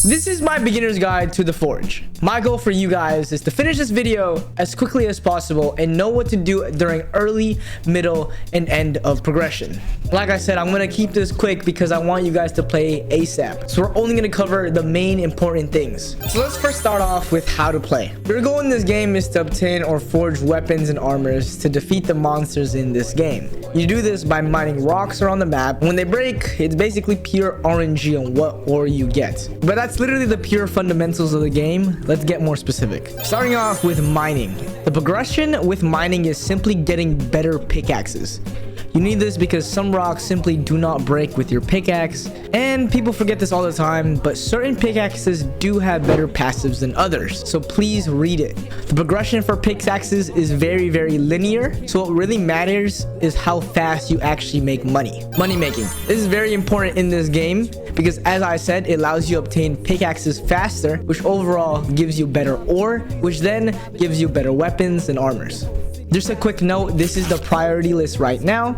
This is my beginner's guide to the Forge. My goal for you guys is to finish this video as quickly as possible and know what to do during early, middle, and end of progression. Like I said, I'm going to keep this quick because I want you guys to play ASAP. So we're only going to cover the main important things. So let's first start off with how to play. Your goal in this game is to obtain or forge weapons and armors to defeat the monsters in this game. You do this by mining rocks around the map. When they break, it's basically pure RNG on what ore you get. But that's literally the pure fundamentals of the game. Let's get more specific. Starting off with mining. The progression with mining is simply getting better pickaxes. You need this because some rocks simply do not break with your pickaxe, and people forget this all the time, but certain pickaxes do have better passives than others, so please read it. The progression for pickaxes is very linear, so what really matters is how fast you actually make money. Money making. This is very important in this game because, as I said, it allows you to obtain pickaxes faster, which overall gives you better ore, which then gives you better weapons and armors. Just a quick note, this is the priority list right now.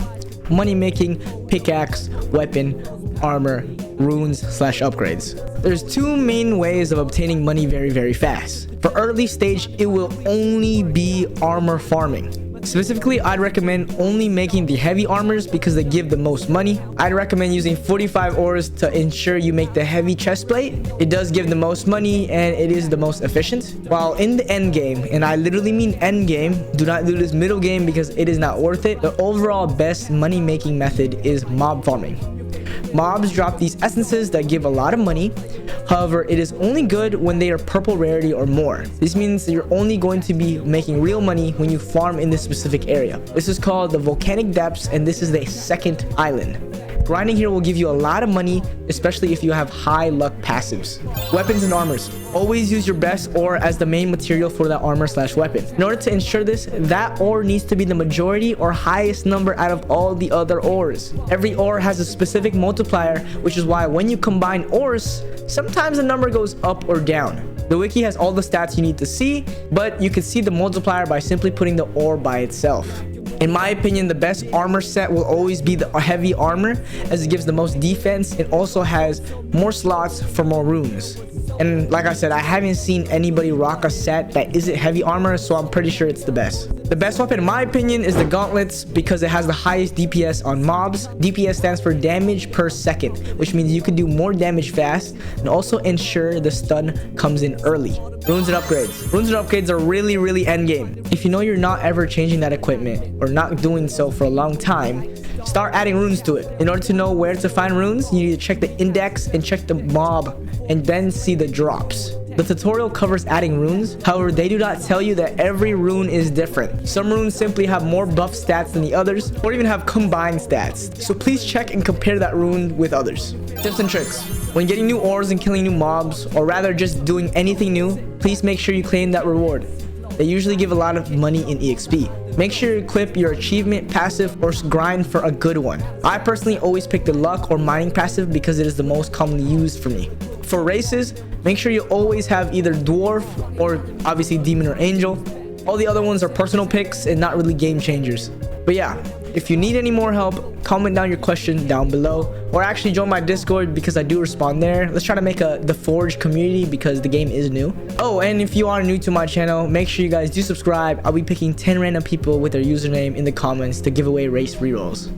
Money making, pickaxe, weapon, armor, runes/upgrades. There's two main ways of obtaining money very fast. For early stage, it will only be armor farming. Specifically, I'd recommend only making the heavy armors because they give the most money. I'd recommend using 45 ores to ensure you make the heavy chest plate. It does give the most money and it is the most efficient. While in the end game, and I literally mean end game, do not do this middle game because it is not worth it. The overall best money making method is mob farming. Mobs drop these essences that give a lot of money. However, it is only good when they are purple rarity or more. This means that you're only going to be making real money when you farm in this specific area. This is called the volcanic depths, and this is the second island. Grinding here will give you a lot of money, especially if you have high luck passives. Weapons and armors. Always use your best ore as the main material for that armor/weapon. In order to ensure this, that ore needs to be the majority or highest number out of all the other ores. Every ore has a specific multiplier, which is why when you combine ores, sometimes the number goes up or down. The wiki has all the stats you need to see, but you can see the multiplier by simply putting the ore by itself. In my opinion, the best armor set will always be the heavy armor, as it gives the most defense. It also has more slots for more runes. And like I said, I haven't seen anybody rock a set that isn't heavy armor, so I'm pretty sure it's the best. The best weapon in my opinion is the gauntlets because it has the highest DPS on mobs. DPS stands for damage per second, which means you can do more damage fast and also ensure the stun comes in early. Runes and upgrades. Runes and upgrades are really end game. If you know you're not ever changing that equipment or not doing so for a long time, start adding runes to it. In order to know where to find runes, you need to check the index and check the mob and then see the drops. The tutorial covers adding runes. However, they do not tell you that every rune is different. Some runes simply have more buff stats than the others, or even have combined stats. So please check and compare that rune with others. Tips and tricks. When getting new ores and killing new mobs, or rather just doing anything new, please make sure you claim that reward. They usually give a lot of money in EXP. Make sure you equip your achievement passive or grind for a good one. I personally always pick the luck or mining passive because it is the most commonly used for me. For races, make sure you always have either dwarf or obviously demon or angel. All the other ones are personal picks and not really game changers. But yeah, if you need any more help, comment down your question down below, or actually join my Discord because I do respond there. Let's try to make the Forge community because the game is new. Oh, and if you are new to my channel, make sure you guys do subscribe. I'll be picking 10 random people with their username in the comments to give away race rerolls.